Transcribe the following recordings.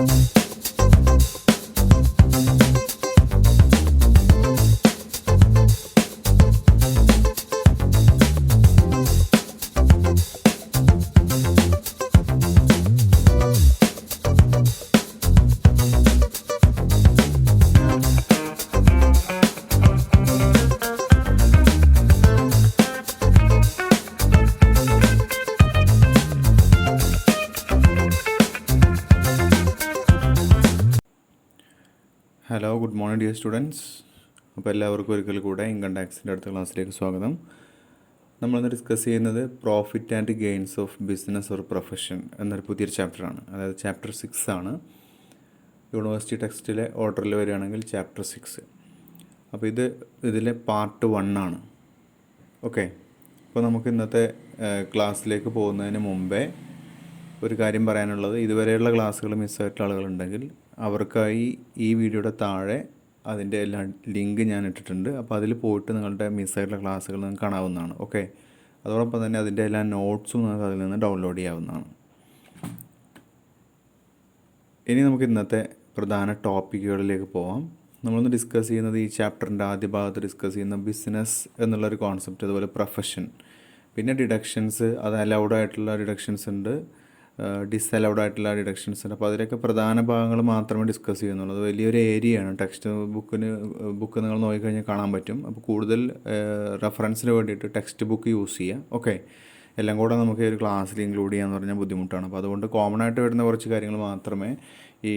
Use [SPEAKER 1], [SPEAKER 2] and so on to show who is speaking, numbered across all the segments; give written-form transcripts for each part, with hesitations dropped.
[SPEAKER 1] Hello, good morning dear students. അപ്പോൾ എല്ലാവർക്കും ഒരിക്കൽ കൂടെ ഇൻകം ടാക്സിൻ്റെ അടുത്ത ക്ലാസ്സിലേക്ക് സ്വാഗതം. നമ്മളിന്ന് ഡിസ്കസ് ചെയ്യുന്നത് profit and gains of business or profession എന്നൊരു പുതിയൊരു ചാപ്റ്ററാണ്. അതായത് ചാപ്റ്റർ 6 ആണ്. യൂണിവേഴ്സിറ്റി ടെക്സ്റ്റിലെ ഓർഡറിൽ വരികയാണെങ്കിൽ ചാപ്റ്റർ 6. അപ്പോൾ ഇതിലെ പാർട്ട് 1 ആണ്. ഓക്കെ, അപ്പോൾ നമുക്ക് ഇന്നത്തെ ക്ലാസ്സിലേക്ക് പോകുന്നതിന് മുമ്പേ ഒരു കാര്യം പറയാനുള്ളത്, ഇതുവരെയുള്ള ക്ലാസ്സുകൾ മിസ്സായിട്ടുള്ള ആളുകളുണ്ടെങ്കിൽ അവർക്കായി ഈ വീഡിയോയുടെ താഴെ അതിൻ്റെ എല്ലാ ലിങ്ക് ഞാൻ ഇട്ടിട്ടുണ്ട്. അപ്പോൾ അതിൽ പോയിട്ട് നിങ്ങളുടെ മിസ്സായിട്ടുള്ള ക്ലാസ്സുകൾ നിങ്ങൾക്ക് കാണാവുന്നതാണ്. ഓക്കെ, അതോടൊപ്പം തന്നെ അതിൻ്റെ എല്ലാ നോട്ട്സും നിങ്ങൾക്ക് അതിൽ നിന്ന് ഡൗൺലോഡ് ചെയ്യാവുന്നതാണ്. ഇനി നമുക്ക് ഇന്നത്തെ പ്രധാന ടോപ്പിക്കുകളിലേക്ക് പോവാം. നമ്മളൊന്ന് ഡിസ്കസ് ചെയ്യുന്നത് ഈ ചാപ്റ്ററിൻ്റെ ആദ്യ ഭാഗത്ത് ഡിസ്കസ് ചെയ്യുന്ന ബിസിനസ് എന്നുള്ളൊരു കോൺസെപ്റ്റ്, അതുപോലെ പ്രൊഫഷൻ, പിന്നെ ഡിഡക്ഷൻസ്, അത് അലൗഡ് ആയിട്ടുള്ള ഡിഡക്ഷൻസ് ഉണ്ട്, ഡിസലൗഡ് ആയിട്ടുള്ള ഡിഡക്ഷൻസ് ഉണ്ട്. അപ്പോൾ അതിലൊക്കെ പ്രധാന ഭാഗങ്ങൾ മാത്രമേ ഡിസ്കസ് ചെയ്യുന്നുള്ളൂ. അത് വലിയൊരു ഏരിയയാണ്. ടെക്സ്റ്റ് ബുക്ക് നിങ്ങൾ നോക്കിക്കഴിഞ്ഞാൽ കാണാൻ പറ്റും. അപ്പോൾ കൂടുതൽ റെഫറൻസിന് വേണ്ടിയിട്ട് ടെക്സ്റ്റ് ബുക്ക് യൂസ് ചെയ്യുക. ഓക്കെ, എല്ലാം കൂടെ നമുക്ക് ഒരു ക്ലാസ്സിൽ ഇൻക്ലൂഡ് ചെയ്യാന്ന് പറഞ്ഞാൽ ബുദ്ധിമുട്ടാണ്. അപ്പോൾ അതുകൊണ്ട് കോമൺ ആയിട്ട് വരുന്ന കുറച്ച് കാര്യങ്ങൾ മാത്രമേ ഈ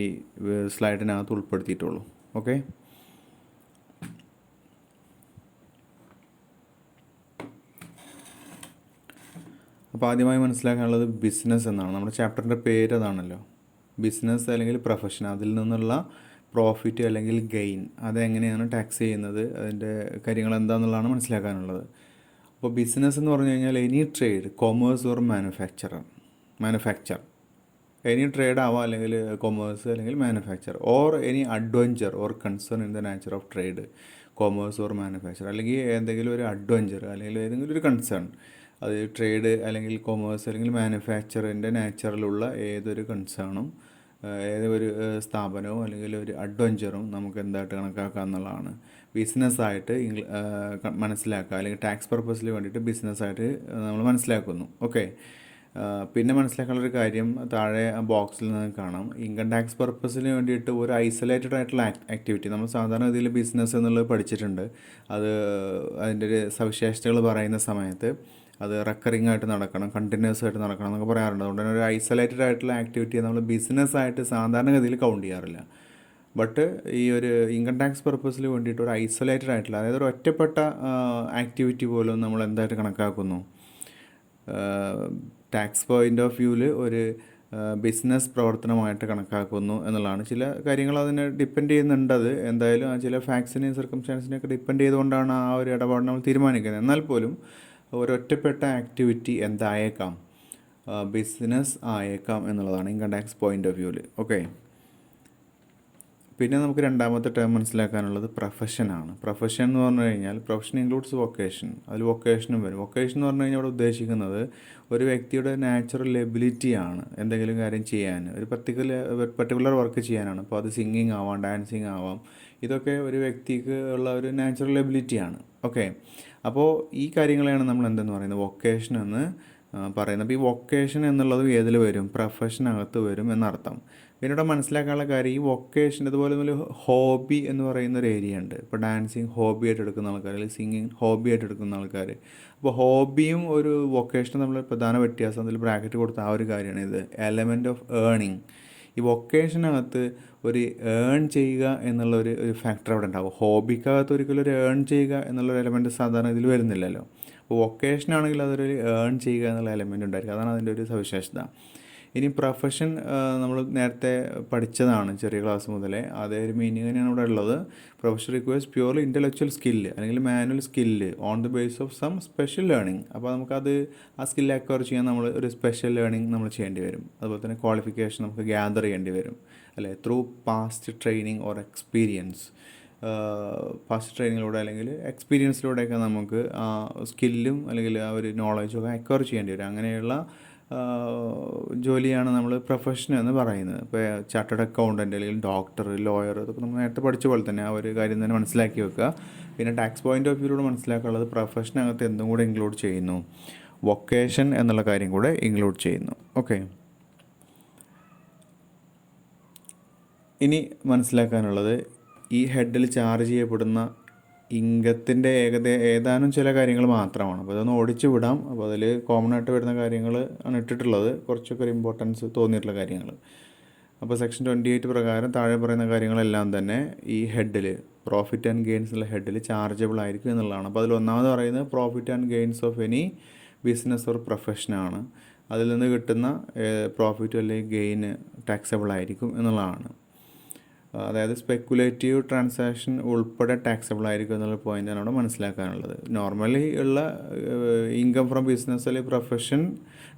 [SPEAKER 1] സ്ലൈഡിനകത്ത് ഉൾപ്പെടുത്തിയിട്ടുള്ളൂ. ഓക്കെ, അപ്പോൾ ആദ്യമായി മനസ്സിലാക്കാനുള്ളത് ബിസിനസ് എന്നാണ്. നമ്മുടെ ചാപ്റ്ററിൻ്റെ പേര് അതാണല്ലോ, ബിസിനസ് അല്ലെങ്കിൽ പ്രൊഫഷൻ. അതിൽ നിന്നുള്ള പ്രോഫിറ്റ് അല്ലെങ്കിൽ ഗെയിൻ അതെങ്ങനെയാണ് ടാക്സ് ചെയ്യുന്നത്, അതിൻ്റെ കാര്യങ്ങൾ എന്താണെന്നുള്ളതാണ് മനസ്സിലാക്കാനുള്ളത്. അപ്പോൾ ബിസിനസ് എന്ന് പറഞ്ഞു കഴിഞ്ഞാൽ any trade, commerce or manufacture, any trade ആവാം, അല്ലെങ്കിൽ കൊമേഴ്സ് അല്ലെങ്കിൽ manufacture, or any adventure or concern in the nature of trade, commerce or manufacture, അല്ലെങ്കിൽ എന്തെങ്കിലും ഒരു അഡ്വഞ്ചർ അല്ലെങ്കിൽ ഏതെങ്കിലും ഒരു കൺസേൺ, അത് ട്രേഡ് അല്ലെങ്കിൽ കൊമേഴ്സ് അല്ലെങ്കിൽ മാനുഫാക്ചറിൻ്റെ നാച്ചറിലുള്ള ഏതൊരു കൺസേണും ഏതൊരു സ്ഥാപനവും അല്ലെങ്കിൽ ഒരു അഡ്വഞ്ചറും നമുക്ക് എന്തായിട്ട് കണക്കാക്കുക എന്നുള്ളതാണ് ബിസിനസ്സായിട്ട് മനസ്സിലാക്കുക, അല്ലെങ്കിൽ ടാക്സ് പർപ്പസിന് വേണ്ടിയിട്ട് ബിസിനസ്സായിട്ട് നമ്മൾ മനസ്സിലാക്കുന്നു. ഓക്കെ, പിന്നെ മനസ്സിലാക്കാനുള്ളൊരു കാര്യം താഴെ ആ ബോക്സിൽ നിന്ന് കാണാം. ഇൻകം ടാക്സ് പർപ്പസിന് വേണ്ടിയിട്ട് ഒരു ഐസൊലേറ്റഡ് ആയിട്ടുള്ള ആക്ടിവിറ്റി നമ്മൾ സാധാരണ ഇതിൽ ബിസിനസ് എന്നുള്ളത് പഠിച്ചിട്ടുണ്ട്. അത് അതിൻ്റെ ഒരു സവിശേഷതകൾ പറയുന്ന സമയത്ത് അത് റെക്കറിങ് ആയിട്ട് നടക്കണം, കണ്ടിന്യൂസ് ആയിട്ട് നടക്കണം എന്നൊക്കെ പറയാറുണ്ട്. അതുകൊണ്ട് തന്നെ ഒരു ഐസൊലേറ്റഡ് ആയിട്ടുള്ള ആക്ടിവിറ്റിയെ നമ്മൾ ബിസിനസ്സായിട്ട് സാധാരണഗതിയിൽ കൗണ്ട് ചെയ്യാറില്ല. ബട്ട് ഈ ഒരു ഇൻകം ടാക്സ് പർപ്പസിന് വേണ്ടിയിട്ട് ഒരു ഐസൊലേറ്റഡ് ആയിട്ടുള്ള, അതായത് ഒരു ഒറ്റപ്പെട്ട ആക്ടിവിറ്റി പോലും നമ്മൾ എന്തായിട്ട് കണക്കാക്കുന്നു, ടാക്സ് പോയിൻ്റ് ഓഫ് വ്യൂവിൽ ഒരു ബിസിനസ് പ്രവർത്തനമായിട്ട് കണക്കാക്കുന്നു എന്നുള്ളതാണ്. ചില കാര്യങ്ങൾ അതിനെ ഡിപ്പെൻഡ് ചെയ്യുന്നുണ്ട്. അത് എന്തായാലും ആ ചില ഫാക്ട്സിനെയും സർക്കംസ്റ്റാൻസിനെയൊക്കെ ഡിപ്പെൻഡ് ചെയ്തുകൊണ്ടാണ് ആ ഒരു ഇടപാട് നമ്മൾ തീരുമാനിക്കുന്നത്. എന്നാൽ പോലും ഒരൊറ്റപ്പെട്ട ആക്ടിവിറ്റി എന്തായേക്കാം, ബിസിനസ് ആയേക്കാം എന്നുള്ളതാണ് ഇൻകം ടാക്സ് പോയിൻ്റ് ഓഫ് വ്യൂവിൽ. ഓക്കെ, പിന്നെ നമുക്ക് രണ്ടാമത്തെ ടേം മനസ്സിലാക്കാനുള്ളത് പ്രൊഫഷനാണ്. പ്രൊഫഷൻ എന്ന് പറഞ്ഞു കഴിഞ്ഞാൽ പ്രൊഫഷൻ ഇൻക്ലൂഡ്സ് വൊക്കേഷൻ, അതിൽ വൊക്കേഷനും വരും. വൊക്കേഷൻ എന്ന് പറഞ്ഞു കഴിഞ്ഞാൽ ഇവിടെ ഉദ്ദേശിക്കുന്നത് ഒരു വ്യക്തിയുടെ നാച്ചുറൽ എബിലിറ്റിയാണ് എന്തെങ്കിലും കാര്യം ചെയ്യാൻ, ഒരു പർട്ടിക്കുലർ വർക്ക് ചെയ്യാനാണ്. അപ്പോൾ അത് സിംഗിങ് ആവാം, ഡാൻസിങ് ആവാം, ഇതൊക്കെ ഒരു വ്യക്തിക്ക് ഉള്ള ഒരു നാച്ചുറൽ എബിലിറ്റിയാണ്. ഓക്കെ, അപ്പോൾ ഈ കാര്യങ്ങളെയാണ് നമ്മൾ എന്തെന്ന് പറയുന്നത്, വൊക്കേഷൻ എന്ന് പറയുന്നത്. അപ്പോൾ ഈ വൊക്കേഷൻ എന്നുള്ളത് ഏതിൽ വരും, പ്രൊഫഷനകത്ത് വരും എന്നർത്ഥം. പിന്നീട് മനസ്സിലാക്കാനുള്ള കാര്യം, ഈ വൊക്കേഷൻ ഇതുപോലെ ഒരു ഹോബി എന്ന് പറയുന്ന ഒരു ഏരിയ ഉണ്ട്. ഇപ്പോൾ ഡാൻസിങ് ഹോബി ആയിട്ട് എടുക്കുന്ന ആൾക്കാർ, അല്ലെങ്കിൽ സിംഗിങ് ഹോബി ആയിട്ട് എടുക്കുന്ന ആൾക്കാർ. അപ്പോൾ ഹോബിയും ഒരു വൊക്കേഷനും തമ്മിൽ പ്രധാന വ്യത്യാസം, അതിൽ ബ്രാക്കറ്റ് കൊടുത്ത ആ ഒരു കാര്യമാണ് ഇത്, എലമെൻറ്റ് ഓഫ് ഏണിങ്. ഈ വൊക്കേഷനകത്ത് ഒരു ഏൺ ചെയ്യുക എന്നുള്ളൊരു ഫാക്ടർ അവിടെ ഉണ്ടാവും. ഹോബിക്കകത്ത് ഒരിക്കലും ഒരു ഏൺ ചെയ്യുക എന്നുള്ളൊരു എലമെൻറ്റ് സാധാരണ ഇതിൽ വരുന്നില്ലല്ലോ. അപ്പോൾ വൊക്കേഷനാണെങ്കിൽ അതൊരു ഏൺ ചെയ്യുക എന്നുള്ള എലമെൻറ്റ് ഉണ്ടായിരിക്കും. അതാണ് അതിൻ്റെ ഒരു സവിശേഷത. ഇനി പ്രൊഫഷൻ നമ്മൾ നേരത്തെ പഠിച്ചതാണ് ചെറിയ ക്ലാസ് മുതലേ, അതേ ഒരു മീനിങ് തന്നെയാണ് ഇവിടെ ഉള്ളത്. Profession requires purely intellectual skill അല്ലെങ്കിൽ manual skill on the base of some special learning. അപ്പോൾ നമുക്കത് ആ സ്കില്ല് അക്വയർ ചെയ്യാൻ നമ്മൾ ഒരു സ്പെഷ്യൽ ലേണിംഗ് നമ്മൾ ചെയ്യേണ്ടി വരും. അതുപോലെ തന്നെ ക്വാളിഫിക്കേഷൻ നമുക്ക് ഗ്യാദർ ചെയ്യേണ്ടി വരും, അല്ലേ, through past training or experience. Past ട്രെയിനിങ്ങിലൂടെ അല്ലെങ്കിൽ എക്സ്പീരിയൻസിലൂടെയൊക്കെ നമുക്ക് ആ സ്കില്ലും അല്ലെങ്കിൽ ആ ഒരു നോളജും ഒക്കെ അക്വയർ ചെയ്യേണ്ടി വരും. അങ്ങനെയുള്ള ജോലിയാണ് നമ്മൾ പ്രൊഫഷൻ എന്ന് പറയുന്നത്. ഇപ്പോൾ ചാർട്ടേഡ് അക്കൗണ്ടൻറ്റ് അല്ലെങ്കിൽ ഡോക്ടർ, ലോയർ, ഇതൊക്കെ നമ്മൾ നേരത്തെ പഠിച്ച പോലെ തന്നെ ആ ഒരു കാര്യം തന്നെ മനസ്സിലാക്കി വെക്കുക. പിന്നെ ടാക്സ് പോയിൻ്റ് ഓഫ് വ്യൂയിലൂടെ മനസ്സിലാക്കാനുള്ളത് പ്രൊഫഷനകത്ത് എന്തും കൂടെ ഇൻക്ലൂഡ് ചെയ്യുന്നു, വൊക്കേഷൻ എന്നുള്ള കാര്യം കൂടെ ഇൻക്ലൂഡ് ചെയ്യുന്നു. ഓക്കെ, ഇനി മനസ്സിലാക്കാനുള്ളത് ഈ ഹെഡിൽ ചാർജ് ചെയ്യപ്പെടുന്ന ഇൻകത്തിൻ്റെ ഏതാനും ചില കാര്യങ്ങൾ മാത്രമാണ്. അപ്പോൾ ഇതൊന്ന് ഓടിച്ചു വിടാം. അപ്പോൾ അതിൽ കോമൺ ആയിട്ട് വരുന്ന കാര്യങ്ങൾ ആണ് ഇട്ടിട്ടുള്ളത്, കുറച്ചൊക്കെ ഒരു ഇമ്പോർട്ടൻസ് തോന്നിയിട്ടുള്ള കാര്യങ്ങൾ. അപ്പോൾ സെക്ഷൻ 28 പ്രകാരം താഴെ പറയുന്ന കാര്യങ്ങളെല്ലാം തന്നെ ഈ ഹെഡിൽ പ്രോഫിറ്റ് ആൻഡ് ഗെയിൻസ് എന്നുള്ള ഹെഡിൽ ചാർജബിൾ ആയിരിക്കും എന്നുള്ളതാണ്. അപ്പോൾ അതിൽ ഒന്നാമത് പറയുന്നത് profit and gains of any business or പ്രൊഫഷനാണ്. അതിൽ നിന്ന് കിട്ടുന്ന പ്രോഫിറ്റ് അല്ലെങ്കിൽ ഗെയിന് ടാക്സബിൾ ആയിരിക്കും എന്നുള്ളതാണ്. അതായത് സ്പെക്കുലേറ്റീവ് ട്രാൻസാക്ഷൻ ഉൾപ്പെടെ ടാക്സബിൾ ആയിരിക്കും എന്നുള്ള പോയിൻ്റാണ് അവിടെ മനസ്സിലാക്കാനുള്ളത്. നോർമലി ഉള്ള ഇൻകം ഫ്രം ബിസിനസ് അല്ലെങ്കിൽ പ്രൊഫഷൻ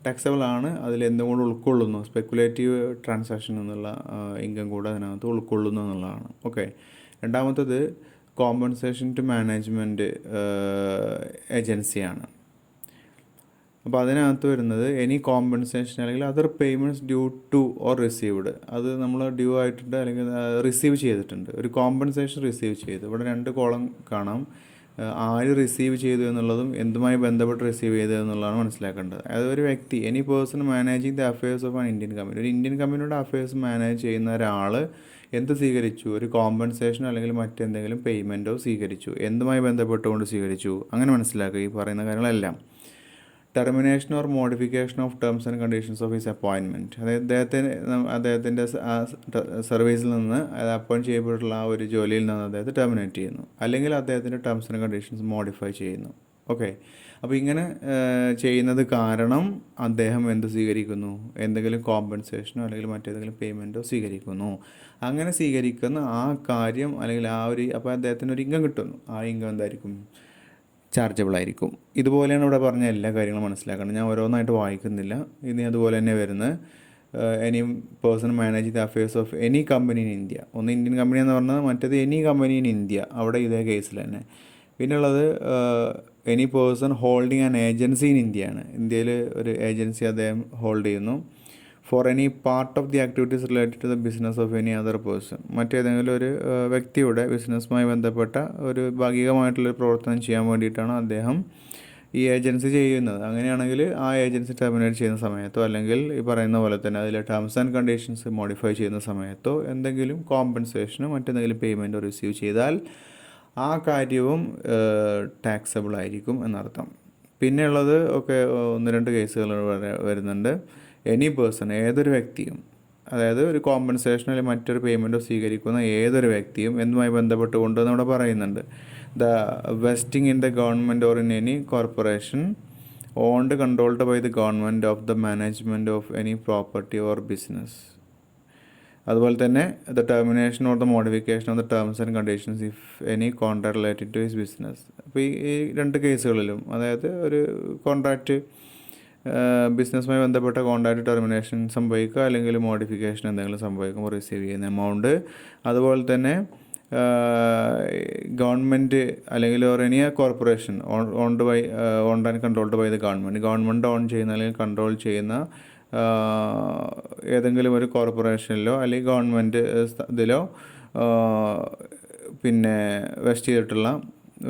[SPEAKER 1] ടാക്സബിൾ ആണ്. അതിൽ എന്തും കൂടെ ഉൾക്കൊള്ളുന്നു, സ്പെക്കുലേറ്റീവ് ട്രാൻസാക്ഷൻ എന്നുള്ള ഇൻകം കൂടെ അതിനകത്ത് ഉൾക്കൊള്ളുന്നു എന്നുള്ളതാണ്. ഓക്കെ, രണ്ടാമത്തത് കോമ്പൻസേഷൻ ടു മാനേജ്മെൻറ്റ് ഏജൻസിയാണ്. അപ്പോൾ അതിനകത്ത് വരുന്നത് എനി കോമ്പൻസേഷൻ അല്ലെങ്കിൽ other payments due two or received, അത് നമ്മൾ ഡ്യൂ ആയിട്ടുണ്ട് അല്ലെങ്കിൽ റിസീവ് ചെയ്തിട്ടുണ്ട്, ഒരു കോമ്പൻസേഷൻ റിസീവ് ചെയ്തു. ഇവിടെ 2 കോളം കാണാം. ആര് റിസീവ് ചെയ്തു എന്നുള്ളതും എന്തുമായി ബന്ധപ്പെട്ട് റിസീവ് ചെയ്തു എന്നുള്ളതാണ് മനസ്സിലാക്കേണ്ടത്. അതായത് ഒരു വ്യക്തി, any person managing the affairs of an Indian company, ഒരു ഇന്ത്യൻ കമ്പനിയുടെ അഫയേഴ്സ് മാനേജ് ചെയ്യുന്ന ഒരാൾ എന്ത് സ്വീകരിച്ചു, ഒരു കോമ്പൻസേഷനോ അല്ലെങ്കിൽ മറ്റെന്തെങ്കിലും പേയ്മെൻറ്റോ സ്വീകരിച്ചു. എന്തുമായി ബന്ധപ്പെട്ടുകൊണ്ട് സ്വീകരിച്ചു, അങ്ങനെ മനസ്സിലാക്കുക ഈ പറയുന്ന കാര്യങ്ങളെല്ലാം. Termination or modification of terms and conditions of his appointment, അതായത് അദ്ദേഹത്തിൻ്റെ സർവീസിൽ നിന്ന് അപ്പോയിൻറ്റ് ചെയ്യപ്പെട്ടുള്ള ആ ഒരു ജോലിയിൽ നിന്ന് അദ്ദേഹത്തെ ടെർമിനേറ്റ് ചെയ്യുന്നു, അല്ലെങ്കിൽ അദ്ദേഹത്തിൻ്റെ ടേംസ് ആൻഡ് കണ്ടീഷൻസ് മോഡിഫൈ ചെയ്യുന്നു. ഓക്കെ, അപ്പോൾ ഇങ്ങനെ ചെയ്യുന്നത് കാരണം അദ്ദേഹം എന്ത് സ്വീകരിക്കുന്നു, എന്തെങ്കിലും കോമ്പൻസേഷനോ അല്ലെങ്കിൽ മറ്റേതെങ്കിലും പേയ്മെൻറ്റോ സ്വീകരിക്കുന്നു. അങ്ങനെ സ്വീകരിക്കുന്ന ആ കാര്യം അല്ലെങ്കിൽ ആ ഒരു, അപ്പോൾ അദ്ദേഹത്തിന് ഒരു ഇൻകം കിട്ടുന്നു. ആ ഇൻകം എന്തായിരിക്കും, ചാർജബിൾ ആയിരിക്കും. ഇതുപോലെയാണ് ഇവിടെ പറഞ്ഞ എല്ലാ കാര്യങ്ങളും മനസ്സിലാക്കണം. ഞാൻ ഓരോന്നായിട്ട് വായിക്കുന്നില്ല. ഇനി അതുപോലെ തന്നെ വരുന്നത് any person manage the affairs of any company in India. ഒന്ന് ഇന്ത്യൻ കമ്പനി എന്ന് പറഞ്ഞാൽ മറ്റേത് എനി കമ്പനി ഇൻ ഇന്ത്യ, അവിടെ ഇതേ കേസിൽ തന്നെ. പിന്നുള്ളത് any person holding an agency in ഇന്ത്യയാണ്. ഇന്ത്യയിൽ ഒരു ഏജൻസി അദ്ദേഹം ഹോൾഡ് ചെയ്യുന്നു. For any part of the activities related to the business of any other person, മറ്റേതെങ്കിലും ഒരു വ്യക്തിയുടെ ബിസിനസ്സുമായി ബന്ധപ്പെട്ട ഒരു ഭാഗികമായിട്ടുള്ളൊരു പ്രവർത്തനം ചെയ്യാൻ വേണ്ടിയിട്ടാണ് അദ്ദേഹം ഈ ഏജൻസി ചെയ്യുന്നത്. അങ്ങനെയാണെങ്കിൽ ആ ഏജൻസി ടെർമിനേറ്റ് ചെയ്യുന്ന സമയത്തോ അല്ലെങ്കിൽ ഈ പറയുന്ന പോലെ തന്നെ അതിലെ ടേംസ് ആൻഡ് കണ്ടീഷൻസ് മോഡിഫൈ ചെയ്യുന്ന സമയത്തോ എന്തെങ്കിലും കോമ്പൻസേഷനോ മറ്റെന്തെങ്കിലും പേയ്മെൻറ്റോ റിസീവ് ചെയ്താൽ ആ കാര്യവും ടാക്സബിൾ ആയിരിക്കും എന്നർത്ഥം. പിന്നെയുള്ളത് ഒക്കെ 1-2 കേസുകൾ വരുന്നുണ്ട്. എനി പേഴ്സൺ, ഏതൊരു വ്യക്തിയും, അതായത് ഒരു കോമ്പൻസേഷൻ അല്ലെങ്കിൽ മറ്റൊരു പേയ്മെൻറ്റോ സ്വീകരിക്കുന്ന ഏതൊരു വ്യക്തിയും എന്തുമായി ബന്ധപ്പെട്ടുകൊണ്ട് നമ്മുടെ പറയുന്നുണ്ട്, the vesting in the government or in any corporation owned controlled by the government of the management of any property or business. അതുപോലെ തന്നെ the termination or the modification of the terms and conditions if any contract related to his business. അപ്പോൾ ഈ 2 കേസുകളിലും, അതായത് ഒരു contract ബിസിനസ്സുമായി ബന്ധപ്പെട്ട contract termination സംഭവിക്കുക അല്ലെങ്കിൽ മോഡിഫിക്കേഷൻ എന്തെങ്കിലും സംഭവിക്കുമ്പോൾ റിസീവ് ചെയ്യുന്ന എമൗണ്ട്, അതുപോലെ തന്നെ ഗവൺമെൻറ് അല്ലെങ്കിൽ or any corporation owned and controlled by the government own ചെയ്യുന്ന അല്ലെങ്കിൽ കൺട്രോൾ ചെയ്യുന്ന ഏതെങ്കിലും ഒരു കോർപ്പറേഷനിലോ അല്ലെങ്കിൽ ഗവൺമെൻറ് ഇതിലോ പിന്നെ വെസ്റ്റ് ചെയ്തിട്ടുള്ള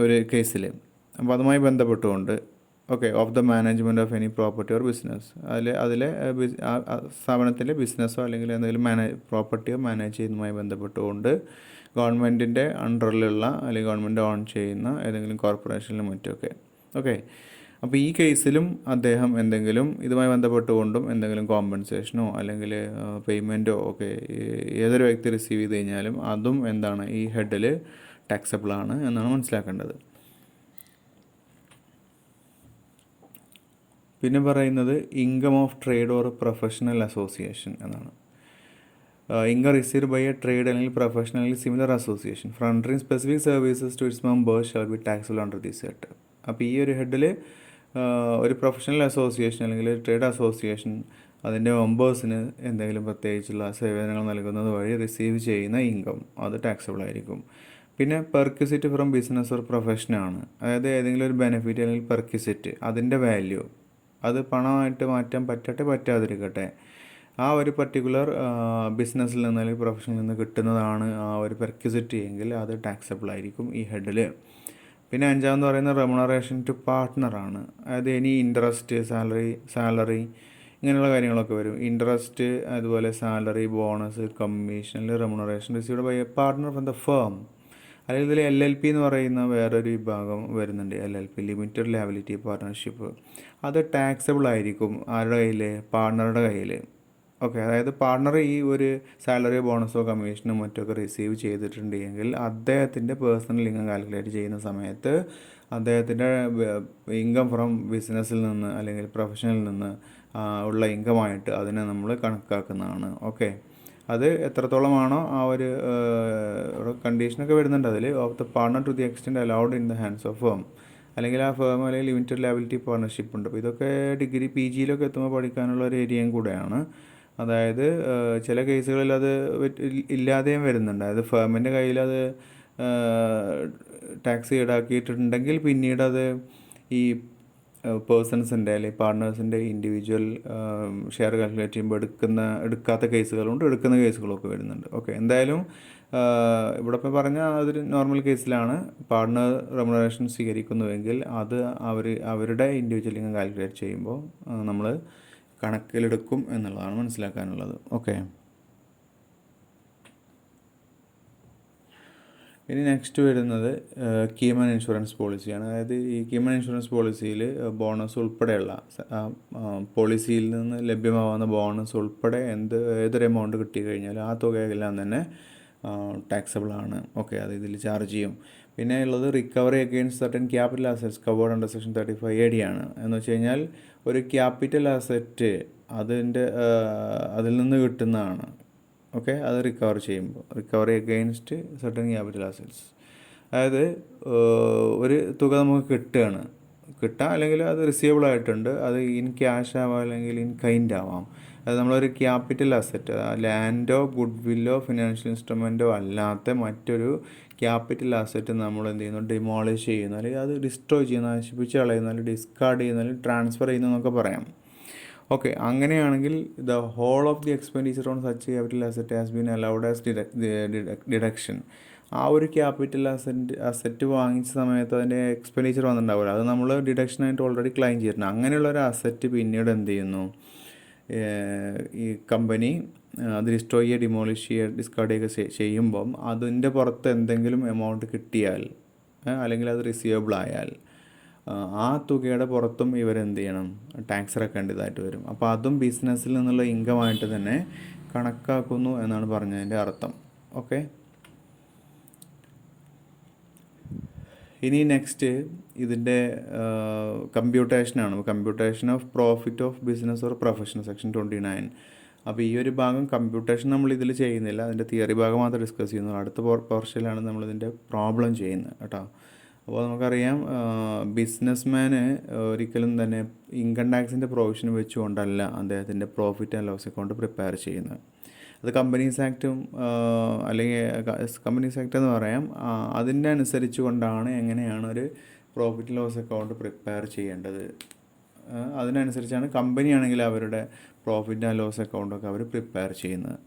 [SPEAKER 1] ഒരു കേസിൽ, അപ്പോൾ അതുമായി ബന്ധപ്പെട്ടുകൊണ്ട് okay of the management of any property or business, അതിലെ സ്ഥാപനത്തിലെ ബിസിനസ്സോ അല്ലെങ്കിൽ എന്തെങ്കിലും പ്രോപ്പർട്ടിയോ മാനേജ് ചെയ്യുന്നതുമായി ബന്ധപ്പെട്ടുകൊണ്ട് ഗവൺമെൻറ്റിൻ്റെ അണ്ടറിലുള്ള അല്ലെങ്കിൽ ഗവൺമെൻറ് ഓൺ ചെയ്യുന്ന ഏതെങ്കിലും കോർപ്പറേഷനിലും മറ്റുമൊക്കെ. ഓക്കെ, അപ്പോൾ ഈ കേസിലും അദ്ദേഹം എന്തെങ്കിലും ഇതുമായി ബന്ധപ്പെട്ടുകൊണ്ടും എന്തെങ്കിലും കോമ്പൻസേഷനോ അല്ലെങ്കിൽ പേയ്മെൻറ്റോ ഒക്കെ ഏതൊരു വ്യക്തി റിസീവ് ചെയ്ത് കഴിഞ്ഞാലും അതും എന്താണ്, ഈ ഹെഡിൽ ടാക്സബിളാണ് എന്നാണ് മനസ്സിലാക്കേണ്ടത്. പിന്നെ പറയുന്നത് income of trade or professional association എന്നാണ്. Income received by a trade അല്ലെങ്കിൽ പ്രൊഫഷണൽ അല്ലെങ്കിൽ similar association from rendering specific services to its members shall be taxable under this head. അപ്പോൾ ഈ ഒരു ഹെഡിൽ ഒരു പ്രൊഫഷണൽ അസോസിയേഷൻ അല്ലെങ്കിൽ ഒരു ട്രേഡ് അസോസിയേഷൻ അതിൻ്റെ മെമ്പേഴ്സിന് എന്തെങ്കിലും പ്രത്യേകിച്ചുള്ള സേവനങ്ങൾ നൽകുന്നത് വഴി റിസീവ് ചെയ്യുന്ന ഇൻകം അത് ടാക്സബിൾ ആയിരിക്കും. പിന്നെ പെർക്വിസിറ്റ് ഫ്രം ബിസിനസ് ഓർ പ്രൊഫഷനാണ്, അതായത് ഏതെങ്കിലും ഒരു ബെനിഫിറ്റ് അല്ലെങ്കിൽ പെർക്വിസിറ്റ് അതിൻ്റെ വാല്യൂ അത് പണമായിട്ട് മാറ്റാൻ പറ്റട്ടെ പറ്റാതിരിക്കട്ടെ, ആ ഒരു പർട്ടിക്കുലർ ബിസിനസ്സിൽ നിന്ന് അല്ലെങ്കിൽ പ്രൊഫഷനിൽ നിന്ന് കിട്ടുന്നതാണ് ആ ഒരു പെർക്വിസിറ്റി എങ്കിൽ അത് ടാക്സബിൾ ആയിരിക്കും ഈ ഹെഡിൽ. പിന്നെ അഞ്ചാമെന്ന് പറയുന്നത് റെമുണറേഷൻ ടു പാർട്ട്ണറാണ്. അതായത് ഇനി ഇൻട്രസ്റ്റ്, സാലറി ഇങ്ങനെയുള്ള കാര്യങ്ങളൊക്കെ വരും. ഇൻട്രസ്റ്റ്, അതുപോലെ salary, bonus, commission, remuneration received by a partner from the firm. അല്ലെങ്കിൽ ഇതിൽ LLP എന്ന് പറയുന്ന വേറൊരു വിഭാഗം വരുന്നുണ്ട്. LLP, limited liability partnership. അത് ടാക്സബിൾ ആയിരിക്കും ആരുടെ കയ്യിൽ? പാർട്ട്ണറുടെ കയ്യിൽ. ഓക്കെ, അതായത് പാർട്ട്ണർ ഈ ഒരു സാലറിയോ ബോണസോ കമ്മീഷനോ മറ്റൊക്കെ റിസീവ് ചെയ്തിട്ടുണ്ടെങ്കിൽ അദ്ദേഹത്തിൻ്റെ പേഴ്സണൽ ഇൻകം കാൽക്കുലേറ്റ് ചെയ്യുന്ന സമയത്ത് അദ്ദേഹത്തിൻ്റെ ഇൻകം ഫ്രം ബിസിനസ്സിൽ നിന്ന് അല്ലെങ്കിൽ പ്രൊഫഷനിൽ നിന്ന് ഉള്ള ഇൻകമായിട്ട് അതിനെ നമ്മൾ കണക്കാക്കുന്നതാണ്. ഓക്കെ, അത് എത്രത്തോളമാണോ ആ ഒരു കണ്ടീഷനൊക്കെ വരുന്നുണ്ട് അതിൽ. Of the partner to the extent allowed in the hands of firm, അല്ലെങ്കിൽ ആ ഫേം അല്ലെങ്കിൽ ലിമിറ്റഡ് ലയബിലിറ്റി പാർട്ണർഷിപ്പ് ഉണ്ട്. അപ്പോൾ ഇതൊക്കെ ഡിഗ്രി PG എത്തുമ്പോൾ പഠിക്കാനുള്ള ഒരു ഏരിയയും കൂടെയാണ്. അതായത് ചില കേസുകളിൽ അത് ഇല്ലാതെയും വരുന്നുണ്ട്. അതായത് ഫേമിൻ്റെ കയ്യിൽ അത് ടാക്സ് ഈടാക്കിയിട്ടുണ്ടെങ്കിൽ പിന്നീട് അത് ഈ പേഴ്സൺസിൻ്റെ അല്ലെങ്കിൽ പാർട്ട്നേഴ്സിൻ്റെ ഇൻഡിവിജ്വൽ ഷെയർ കാൽക്കുലേറ്റ് ചെയ്യുമ്പോൾ എടുക്കാത്ത കേസുകളുണ്ട്, എടുക്കുന്ന കേസുകളൊക്കെ വരുന്നുണ്ട്. ഓക്കെ, എന്തായാലും ഇവിടെ ഇപ്പോൾ പറഞ്ഞ അതൊരു നോർമൽ കേസിലാണ്. പാർട്ട്ണർ റെമുനറേഷൻ സ്വീകരിക്കുന്നുവെങ്കിൽ അത് അവരുടെ ഇൻഡിവിജ്വൽ ഇൻകം കാൽക്കുലേറ്റ് ചെയ്യുമ്പോൾ നമ്മൾ കണക്കിലെടുക്കും എന്നുള്ളതാണ് മനസ്സിലാക്കാനുള്ളത്. ഓക്കെ, ഇനി നെക്സ്റ്റ് വരുന്നത് കീമൻ ഇൻഷുറൻസ് പോളിസിയാണ്. അതായത് ഈ കീമൻ ഇൻഷുറൻസ് പോളിസിയിൽ ബോണസ് ഉൾപ്പെടെയുള്ള പോളിസിയിൽ നിന്ന് ലഭ്യമാവുന്ന ബോണസ് ഉൾപ്പെടെ ഏതൊരു എമൗണ്ട് കിട്ടിക്കഴിഞ്ഞാൽ ആ തുകയെല്ലാം തന്നെ ടാക്സബിളാണ്. ഓക്കെ, അത് ഇതിൽ ചാർജ് ചെയ്യും. പിന്നെ ഉള്ളത് recovery against certain capital assets covered under section 35 AD ആണ്. എന്ന് വെച്ച് കഴിഞ്ഞാൽ ഒരു ക്യാപിറ്റൽ അസറ്റ് അതിൽ നിന്ന് കിട്ടുന്നതാണ്. ഓക്കെ, അത് റിക്കവർ ചെയ്യുമ്പോൾ recovery against certain capital assets, അതായത് ഒരു തുക നമുക്ക് കിട്ടാം അല്ലെങ്കിൽ അത് റിസീവബിൾ ആയിട്ടുണ്ട്. അത് ഇൻ ക്യാഷ് ആവാം അല്ലെങ്കിൽ ഇൻ കൈൻഡ് ആവാം. അത് നമ്മളൊരു ക്യാപിറ്റൽ അസറ്റ്, ലാൻഡോ ഗുഡ് വില്ലോ ഫിനാൻഷ്യൽ ഇൻസ്ട്രുമെൻറ്റോ അല്ലാത്ത മറ്റൊരു ക്യാപിറ്റൽ അസറ്റ് നമ്മൾ എന്ത് ചെയ്യുന്നു? ഡിമോളിഷ് ചെയ്യുന്നു, അല്ലെങ്കിൽ അത് ഡിസ്ട്രോയ് ചെയ്യുന്നു, നശിപ്പിച്ച് കളയുന്നു, അല്ലെങ്കിൽ ഡിസ്കാർഡ് ചെയ്യുന്നു, അല്ലെങ്കിൽ ട്രാൻസ്ഫർ ചെയ്യുന്നു എന്നൊക്കെ പറയാം. ഓക്കെ, അങ്ങനെയാണെങ്കിൽ the whole of the expenditure on such capital asset has been allowed as deduction. ആ ഒരു ക്യാപിറ്റൽ അസറ്റ് വാങ്ങിച്ച സമയത്ത് അതിൻ്റെ എക്സ്പെൻഡിച്ചർ വന്നിട്ടുണ്ടാവില്ല, അത് നമ്മൾ ഡിഡക്ഷനായിട്ട് ഓൾറെഡി ക്ലെയിം ചെയ്തിട്ടുണ്ട്. അങ്ങനെയുള്ള ഒരു അസറ്റ് പിന്നീട് എന്ത് ചെയ്യുന്നു? ഈ കമ്പനി അത് ഡിസ്ട്രോയ് ചെയ്യുക, ഡിമോളിഷ് ചെയ്യുക, ഡിസ്കാർഡ് ചെയ്യുക ചെയ്യുമ്പം അതിൻ്റെ പുറത്ത് എന്തെങ്കിലും എമൗണ്ട് കിട്ടിയാൽ അല്ലെങ്കിൽ അത് റിസീവബിൾ ആയാൽ ആ തുകയുടെ പുറത്തും ഇവരെന്ത് ചെയ്യണം? ടാക്സ് അടക്കേണ്ടതായിട്ട് വരും. അപ്പോൾ അതും ബിസിനസ്സിൽ നിന്നുള്ള ഇൻകമായിട്ട് തന്നെ കണക്കാക്കുന്നു എന്നാണ് പറഞ്ഞതിൻ്റെ അർത്ഥം. ഓക്കെ, ഇനി നെക്സ്റ്റ് ഇതിൻ്റെ കമ്പ്യൂട്ടേഷനാണ്. Computation of profit of business or profession, section 29. അപ്പോൾ ഈ ഒരു ഭാഗം കമ്പ്യൂട്ടേഷൻ നമ്മൾ ഇതിൽ ചെയ്യുന്നില്ല, അതിൻ്റെ തിയറി ഭാഗം മാത്രം ഡിസ്കസ് ചെയ്യുന്നു. അടുത്ത പോർഷനിലാണ് നമ്മളിതിൻ്റെ പ്രോബ്ലം ചെയ്യുന്നത് കേട്ടോ. അപ്പോൾ നമുക്കറിയാം, ബിസിനസ്മാന് ഒരിക്കലും തന്നെ ഇൻകം ടാക്സിൻ്റെ പ്രൊവിഷൻ വെച്ചുകൊണ്ടല്ല അദ്ദേഹത്തിൻ്റെ profit and loss account prepare ചെയ്യുന്നത്. അത് കമ്പനീസ് ആക്റ്റും അല്ലെങ്കിൽ കമ്പനീസ് ആക്ട് എന്ന് പറയാം, അതിൻ്റെ അനുസരിച്ച് കൊണ്ടാണ് എങ്ങനെയാണ് ഒരു പ്രോഫിറ്റ് ലോസ് അക്കൗണ്ട് പ്രിപ്പയർ ചെയ്യേണ്ടത്. അതിനനുസരിച്ചാണ് കമ്പനിയാണെങ്കിൽ അവരുടെ പ്രോഫിറ്റ് ആൻഡ് ലോസ് അക്കൗണ്ടൊക്കെ അവർ പ്രിപ്പയർ ചെയ്യുന്നത്.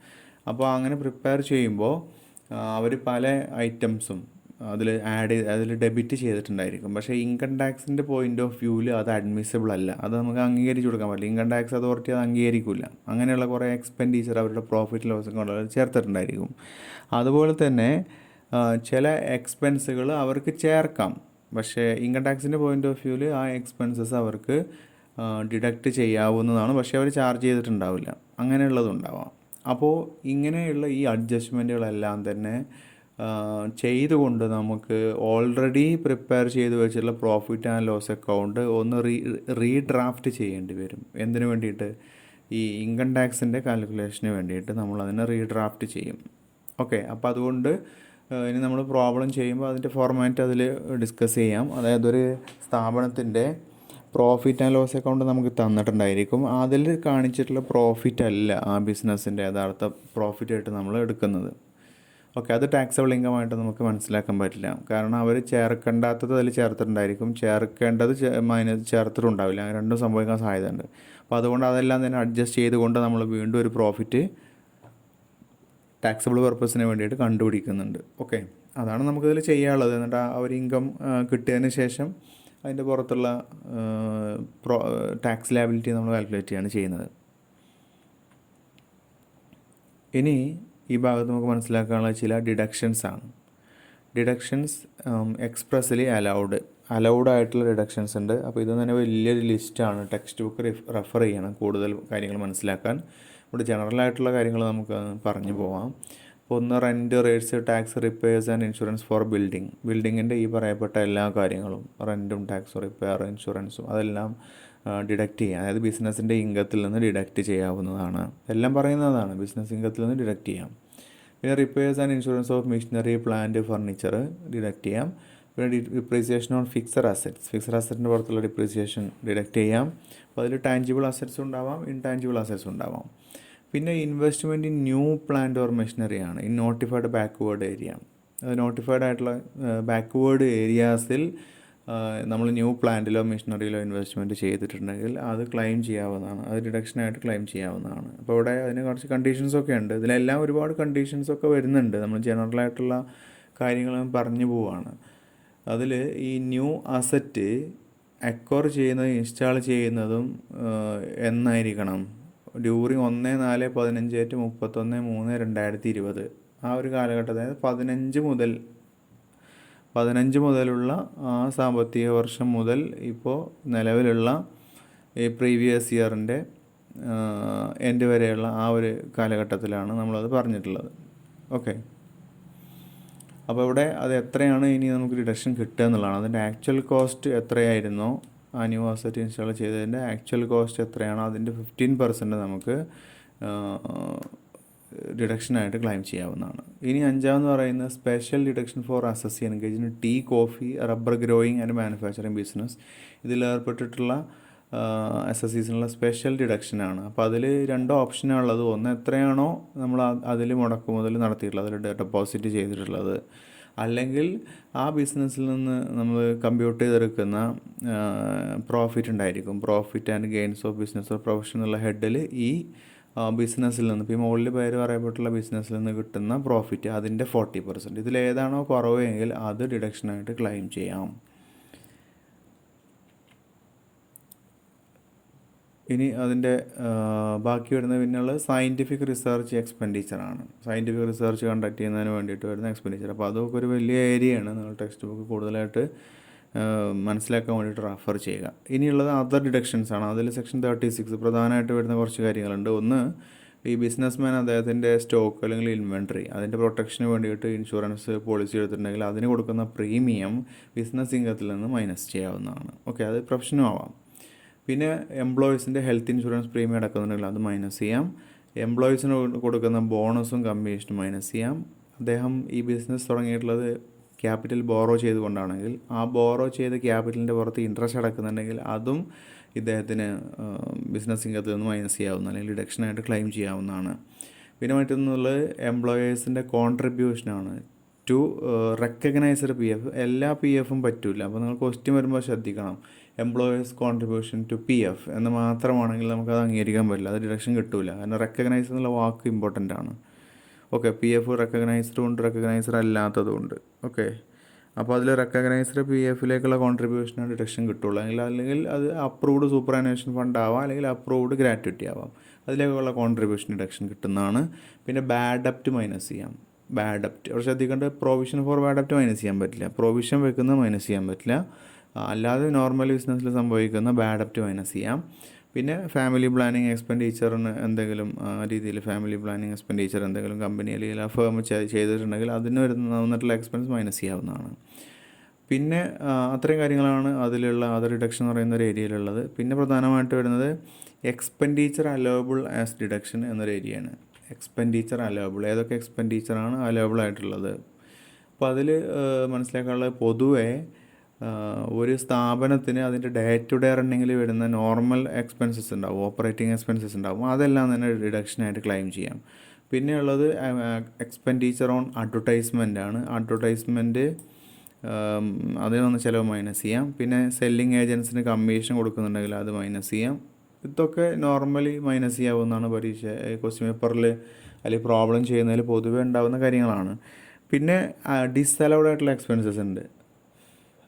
[SPEAKER 1] അപ്പോൾ അങ്ങനെ പ്രിപ്പയർ ചെയ്യുമ്പോൾ അവർ പല ഐറ്റംസും അതിൽ ഡെബിറ്റ് ചെയ്തിട്ടുണ്ടായിരിക്കും. പക്ഷേ ഇൻകം ടാക്സിൻ്റെ പോയിൻ്റ് ഓഫ് വ്യൂവിൽ അത് അഡ്മിസിബിൾ അല്ല, അത് നമുക്ക് അംഗീകരിച്ച് കൊടുക്കാൻ പറ്റില്ല. ഇൻകം ടാക്സ് അതോറിറ്റി അത് അംഗീകരിക്കില്ല. അങ്ങനെയുള്ള കുറേ എക്സ്പെൻഡിച്ചർ അവരുടെ പ്രോഫിറ്റ് ലോസ് അക്കൗണ്ടിൽ ചേർത്തിട്ടുണ്ടായിരിക്കും. അതുപോലെ തന്നെ ചില എക്സ്പെൻസുകൾ അവർക്ക് ചേർക്കാം, പക്ഷേ ഇൻകം ടാക്സിൻ്റെ പോയിൻ്റ് ഓഫ് വ്യൂവിൽ ആ എക്സ്പെൻസസ് അവർക്ക് ഡിഡക്റ്റ് ചെയ്യാവുന്നതാണ്, പക്ഷേ അവർ ചാർജ് ചെയ്തിട്ടുണ്ടാവില്ല. അങ്ങനെയുള്ളതുണ്ടാവാം. അപ്പോൾ ഇങ്ങനെയുള്ള ഈ അഡ്ജസ്റ്റ്മെൻറ്റുകളെല്ലാം തന്നെ ചെയ്തുകൊണ്ട് നമുക്ക് ഓൾറെഡി പ്രിപ്പയർ ചെയ്ത് വെച്ചിട്ടുള്ള പ്രോഫിറ്റ് ആൻഡ് ലോസ് അക്കൗണ്ട് ഒന്ന് റീഡ്രാഫ്റ്റ് ചെയ്യേണ്ടി വരും. എന്തിനു വേണ്ടിയിട്ട്? ഈ ഇൻകം ടാക്സിൻ്റെ കാൽക്കുലേഷന് വേണ്ടിയിട്ട് നമ്മളതിനെ റീഡ്രാഫ്റ്റ് ചെയ്യും. ഓക്കെ, അപ്പോൾ അതുകൊണ്ട് ഇനി നമ്മൾ പ്രോബ്ലം ചെയ്യുമ്പോൾ അതിൻ്റെ ഫോർമാറ്റ് അതിൽ ഡിസ്കസ് ചെയ്യാം. അതായത് ഒരു സ്ഥാപനത്തിൻ്റെ പ്രോഫിറ്റ് ആൻഡ് ലോസ് അക്കൗണ്ട് നമുക്ക് തന്നിട്ടുണ്ടായിരിക്കും. അതിൽ കാണിച്ചിട്ടുള്ള പ്രോഫിറ്റ് അല്ല ആ ബിസിനസ്സിൻ്റെ യഥാർത്ഥ പ്രോഫിറ്റായിട്ട് നമ്മൾ എടുക്കുന്നത്. ഓക്കെ, അത് ടാക്സബിൾ ഇൻകം ആയിട്ട് നമുക്ക് മനസ്സിലാക്കാൻ പറ്റില്ല. കാരണം അവർ ചേർക്കേണ്ടാത്തത് അതിൽ ചേർത്തിട്ടുണ്ടായിരിക്കും, ചേർക്കേണ്ടത് ചേർത്തിട്ടുണ്ടാവില്ല. അങ്ങനെ രണ്ടും സംഭവിക്കാൻ സാധ്യതയുണ്ട്. അപ്പോൾ അതുകൊണ്ട് അതെല്ലാം തന്നെ അഡ്ജസ്റ്റ് ചെയ്തുകൊണ്ട് നമ്മൾ വീണ്ടും ഒരു പ്രോഫിറ്റ് ടാക്സബിൾ പർപ്പസിന് വേണ്ടിയിട്ട് കണ്ടുപിടിക്കുന്നുണ്ട്. ഓക്കെ, അതാണ് നമുക്കിതിൽ ചെയ്യാനുള്ളത്. എന്നിട്ട് ആ ഒരു ഇൻകം കിട്ടിയതിന് ശേഷം അതിൻ്റെ പുറത്തുള്ള ടാക്സ് ലയബിലിറ്റി നമ്മൾ കാൽക്കുലേറ്റ് ചെയ്യാണ് ചെയ്യുന്നത്. ഇനി ഈ ഭാഗത്ത് നമുക്ക് മനസ്സിലാക്കാനുള്ള ചില ഡിഡക്ഷൻസ് ആണ്. ഡിഡക്ഷൻസ് എക്സ്പ്രസ്ലി അലൗഡ് ആയിട്ടുള്ള ഡിഡക്ഷൻസ് ഉണ്ട്. അപ്പോൾ ഇത് തന്നെ വലിയൊരു ലിസ്റ്റാണ്. ടെക്സ്റ്റ് ബുക്ക് റെഫർ ചെയ്യണം കൂടുതൽ കാര്യങ്ങൾ മനസ്സിലാക്കാൻ. ഇവിടെ ജനറൽ ആയിട്ടുള്ള കാര്യങ്ങൾ നമുക്ക് പറഞ്ഞു പോവാം. അപ്പോൾ ഒന്ന്, rent, rates, tax, repairs and insurance four ബിൽഡിങ്ങിൻ്റെ ഈ പറയപ്പെട്ട എല്ലാ കാര്യങ്ങളും, റെൻറ്റും ടാക്സും റിപ്പയർ ഇൻഷുറൻസും അതെല്ലാം ഡിഡക്റ്റ് ചെയ്യാം. അതായത് ബിസിനസ്സിൻ്റെ ഇൻകത്തിൽ നിന്ന് ഡിഡക്റ്റ് ചെയ്യാവുന്നതാണ്. എല്ലാം പറയുന്നതാണ്, ബിസിനസ് ഇൻകത്തിൽ നിന്ന് ഡിഡക്റ്റ് ചെയ്യാം. പിന്നെ repairs and insurance of machinery, plant, furniture deduct ചെയ്യാം. പിന്നെ ഡിപ്രീസിയേഷൻ ഓൺ ഫിക്സഡ് അസറ്റിൻ്റെ പുറത്തുള്ള ഡിപ്രീസിയേഷൻ ഡിഡക്റ്റ് ചെയ്യാം. അപ്പോൾ അതിൽ ടാഞ്ചിബിൾ അസറ്റ്സ് ഉണ്ടാവാം, ഇൻടാഞ്ചിബിൾ അസറ്റ്സ് ഉണ്ടാവാം. പിന്നെ investment in new plant or machinery ആണ് ഇൻ നോട്ടിഫൈഡ് ബാക്ക്വേർഡ് ഏരിയ. അത് നോട്ടിഫൈഡ് ആയിട്ടുള്ള ബാക്ക്വേർഡ് ഏരിയാസിൽ നമ്മൾ ന്യൂ പ്ലാന്റിലോ മെഷീനറിയിലോ ഇൻവെസ്റ്റ്മെൻറ്റ് ചെയ്തിട്ടുണ്ടെങ്കിൽ അത് ക്ലെയിം ചെയ്യാവുന്നതാണ്, അത് ഡിഡക്ഷനായിട്ട് ക്ലെയിം ചെയ്യാവുന്നതാണ്. അപ്പോൾ ഇവിടെ അതിന് കുറച്ച് കണ്ടീഷൻസൊക്കെ ഉണ്ട്. ഇതിലെല്ലാം ഒരുപാട് കണ്ടീഷൻസൊക്കെ വരുന്നുണ്ട്. നമ്മൾ ജനറലായിട്ടുള്ള കാര്യങ്ങൾ പറഞ്ഞു പോവുകയാണ്. അതിൽ ഈ ന്യൂ അസറ്റ് അക്വയർ ചെയ്യുന്നതും ഇൻസ്റ്റാൾ ചെയ്യുന്നതും എന്നായിരിക്കണം? ഡ്യൂറിങ് 1/4/15 to 31/3/2020 ആ ഒരു കാലഘട്ടം, അതായത് 15 മുതലുള്ള ആ സാമ്പത്തിക വർഷം മുതൽ ഇപ്പോൾ നിലവിലുള്ള ഈ പ്രീവിയസ് ഇയറിൻ്റെ എൻഡ് വരെയുള്ള ആ ഒരു കാലഘട്ടത്തിലാണ് നമ്മളത് പറഞ്ഞിട്ടുള്ളത്. ഓക്കെ, അപ്പോൾ ഇവിടെ അത് എത്രയാണ് ഇനി നമുക്ക് ഡിഡക്ഷൻ കിട്ടുക എന്നുള്ളതാണ്. അതിൻ്റെ ആക്ച്വൽ കോസ്റ്റ് എത്രയായിരുന്നോ ആ ന്യൂ അസറ്റ് ഇൻസ്റ്റാൾ ചെയ്തതിൻ്റെ ആക്ച്വൽ കോസ്റ്റ് എത്രയാണോ അതിൻ്റെ 15% നമുക്ക് ഡിഡക്ഷനായിട്ട് ക്ലെയിം ചെയ്യാവുന്നതാണ്. ഇനി അഞ്ചാമെന്ന് പറയുന്നത് special deduction for assessee engage in tea, coffee, rubber growing and manufacturing business. ഇതിലേർപ്പെട്ടിട്ടുള്ള അസസീസിനുള്ള സ്പെഷ്യൽ ഡിഡക്ഷനാണ്. അപ്പോൾ അതിൽ 2 ഓപ്ഷനാണുള്ളത്. ഒന്ന്, എത്രയാണോ നമ്മൾ അതിൽ മുടക്കുമുതൽ നടത്തിയിട്ടുള്ളത്, അതിൽ ഡെപ്പോസിറ്റ് ചെയ്തിട്ടുള്ളത്, അല്ലെങ്കിൽ ആ ബിസിനസ്സിൽ നിന്ന് നമ്മൾ കമ്പ്യൂട്ട് ചെയ്തെടുക്കുന്ന പ്രോഫിറ്റ് ഉണ്ടായിരിക്കും. Profit and gains of business or profession എന്നുള്ള ഹെഡിൽ ഈ ബിസിനസ്സിൽ നിന്ന്, ഇപ്പോൾ ഈ മുകളിൽ പേര് പറയപ്പെട്ടുള്ള ബിസിനസ്സിൽ നിന്ന് കിട്ടുന്ന പ്രോഫിറ്റ് അതിൻ്റെ 40%, ഇതിലേതാണോ കുറവെങ്കിൽ അത് ഡിഡക്ഷനായിട്ട് ക്ലെയിം ചെയ്യാം. ഇനി അതിൻ്റെ ബാക്കി വരുന്ന പിന്നുള്ളത് സയൻറ്റിഫിക് റിസർച്ച് എക്സ്പെൻഡിച്ചറാണ്. സയൻറ്റിഫിക് റിസർച്ച് കണ്ടക്ട് ചെയ്യുന്നതിന് വേണ്ടിയിട്ട് വരുന്ന എക്സ്പെൻഡിച്ചർ. അപ്പോൾ അതൊക്കെ ഒരു വലിയ ഏരിയയാണ്. നിങ്ങൾ ടെക്സ്റ്റ് ബുക്ക് കൂടുതലായിട്ട് മനസ്സിലാക്കാൻ വേണ്ടിയിട്ട് റെഫർ ചെയ്യുക. ഇനിയുള്ളത് അതർ ഡിഡക്ഷൻസ് ആണ്. അതിൽ സെക്ഷൻ 36 പ്രധാനമായിട്ട് വരുന്ന കുറച്ച് കാര്യങ്ങളുണ്ട്. ഒന്ന്, ഈ ബിസിനസ്മാൻ അദ്ദേഹത്തിൻ്റെ സ്റ്റോക്ക് അല്ലെങ്കിൽ ഇൻവെൻട്രി അതിൻ്റെ പ്രൊട്ടക്ഷന് വേണ്ടിയിട്ട് ഇൻഷുറൻസ് പോളിസി എടുത്തിട്ടുണ്ടെങ്കിൽ അതിന് കൊടുക്കുന്ന പ്രീമിയം ബിസിനസ് ഇൻകത്തിൽ നിന്ന് മൈനസ് ചെയ്യാവുന്നതാണ്. ഓക്കെ, അത് പ്രൊഫഷനും ആവാം. പിന്നെ എംപ്ലോയീസിൻ്റെ ഹെൽത്ത് ഇൻഷുറൻസ് പ്രീമിയം അടക്കുന്നുണ്ടെങ്കിൽ അത് മൈനസ് ചെയ്യാം. എംപ്ലോയീസിന് കൊടുക്കുന്ന ബോണസും കമ്മീഷനും മൈനസ് ചെയ്യാം. അദ്ദേഹം ഈ ബിസിനസ് തുടങ്ങിയിട്ടുള്ളത് ക്യാപിറ്റൽ ബോറോ ചെയ്തുകൊണ്ടാണെങ്കിൽ ആ ബോറോ ചെയ്ത ക്യാപിറ്റലിൻ്റെ പുറത്ത് ഇൻട്രസ്റ്റ് അടക്കുന്നുണ്ടെങ്കിൽ അതും ഇദ്ദേഹത്തിന് ബിസിനസ് ഇൻകത്തിൽ നിന്ന് മൈനസ് ചെയ്യാവുന്ന അല്ലെങ്കിൽ ഡിഡക്ഷനായിട്ട് ക്ലെയിം ചെയ്യാവുന്നതാണ്. പിന്നെ മറ്റൊന്നുള്ളത് എംപ്ലോയേഴ്സിൻ്റെ കോൺട്രിബ്യൂഷനാണ് ടു റെക്കഗ്നൈസ്ഡ് PF. എല്ലാ PFും പറ്റില്ല. അപ്പോൾ നിങ്ങൾ ക്വസ്റ്റ്യൻ വരുമ്പോൾ ശ്രദ്ധിക്കണം. എംപ്ലോയേഴ്സ് കോൺട്രിബ്യൂഷൻ ടു PF എന്ന് മാത്രമാണെങ്കിൽ നമുക്കത് അംഗീകരിക്കാൻ പറ്റില്ല, അത് ഡിഡക്ഷൻ കിട്ടില്ല. കാരണം റെക്കഗ്നൈസ് എന്നുള്ള വാക്ക് ഇമ്പോർട്ടൻ്റ് ആണ്. ഓക്കെ, PF റെക്കഗ്നൈസ്ഡും ഉണ്ട്, റെക്കഗ്നൈസ്ഡ് അല്ലാത്തതും ഉണ്ട്. ഓക്കെ, അപ്പോൾ അതിൽ റെക്കഗ്നൈസ്ഡ് PFയിലേക്കുള്ള കോൺട്രിബ്യൂഷനാണ് ഡിഡക്ഷൻ കിട്ടുള്ളൂ. അല്ലെങ്കിൽ അത് അപ്രൂവ്ഡ് സൂപ്പറാനുവേഷൻ ഫണ്ട് ആവാം, അല്ലെങ്കിൽ അപ്രൂവ്ഡ് ഗ്രാറ്റുവിറ്റി ആവാം. അതിലേക്കുള്ള കോൺട്രിബ്യൂഷൻ ഡിഡക്ഷൻ കിട്ടുന്നതാണ്. പിന്നെ ബാഡ് ഡെപ്റ്റ് മൈനസ് ചെയ്യാം. ബാഡ് ഡെപ്റ്റ് അവിടെ ശ്രദ്ധിക്കേണ്ടത്, പ്രൊവിഷൻ ഫോർ ബാഡ് ഡെപ്റ്റ് മൈനസ് ചെയ്യാൻ പറ്റില്ല. പ്രൊവിഷൻ വെക്കുന്നത് മൈനസ് ചെയ്യാൻ പറ്റില്ല. അല്ലാതെ നോർമൽ ബിസിനസ്സിൽ സംഭവിക്കുന്ന ബാഡ് ഡെപ്റ്റ് മൈനസ് ചെയ്യാം. പിന്നെ ഫാമിലി പ്ലാനിങ് എക്സ്പെൻഡിച്ചറിന് എന്തെങ്കിലും രീതിയിൽ ഫാമിലി പ്ലാനിങ് എക്സ്പെൻഡിച്ചർ എന്തെങ്കിലും കമ്പനി അല്ലെങ്കിൽ ആ ഫേം ചെയ്തിട്ടുണ്ടെങ്കിൽ അതിന് വന്നിട്ടുള്ള എക്സ്പെൻസ് മൈനസ് ചെയ്യാവുന്നതാണ്. പിന്നെ അത്രയും കാര്യങ്ങളാണ് അതിലുള്ള അതർ ഡിഡക്ഷൻ എന്ന് പറയുന്ന ഒരു ഏരിയയിലുള്ളത്. പിന്നെ പ്രധാനമായിട്ട് വരുന്നത് എക്സ്പെൻഡിച്ചർ അലോവബിൾ ആസ് ഡിഡക്ഷൻ എന്നൊരു ഏരിയയാണ്. എക്സ്പെൻഡിച്ചർ അലോവബിൾ, ഏതൊക്കെ എക്സ്പെൻഡിച്ചറാണ് അലോവബിൾ ആയിട്ടുള്ളത്. അപ്പോൾ അതിൽ മനസ്സിലാക്കാനുള്ളത്, പൊതുവേ ഒരു സ്ഥാപനത്തിന് അതിൻ്റെ ഡേ ടു ഡേ റണ്ണിങ്ങിൽ വരുന്ന നോർമൽ എക്സ്പെൻസസ് ഉണ്ടാവും, ഓപ്പറേറ്റിംഗ് എക്സ്പെൻസസ് ഉണ്ടാവും. അതെല്ലാം തന്നെ ഡിഡക്ഷനായിട്ട് ക്ലെയിം ചെയ്യാം. പിന്നെ ഉള്ളത് എക്സ്പെൻഡിച്ചർ ഓൺ അഡ്വർടൈസ്മെൻ്റ് ആണ്. അഡ്വർടൈസ്മെൻറ്റ് അതിനൊന്ന് ചിലവ് മൈനസ് ചെയ്യാം. പിന്നെ സെല്ലിങ് ഏജൻസിന് കമ്മീഷൻ കൊടുക്കുന്നുണ്ടെങ്കിൽ അത് മൈനസ് ചെയ്യാം. ഇതൊക്കെ നോർമലി മൈനസ് ചെയ്യാവുന്നതാണ് പരീക്ഷ ക്വസ്റ്റ്യൻ പേപ്പറിൽ അല്ലെങ്കിൽ പ്രോബ്ലം ചെയ്യുന്നതിൽ പൊതുവേ ഉണ്ടാകുന്ന കാര്യങ്ങളാണ്. പിന്നെ ഡിസലൗഡ് ആയിട്ടുള്ള എക്സ്പെൻസസ് ഉണ്ട്.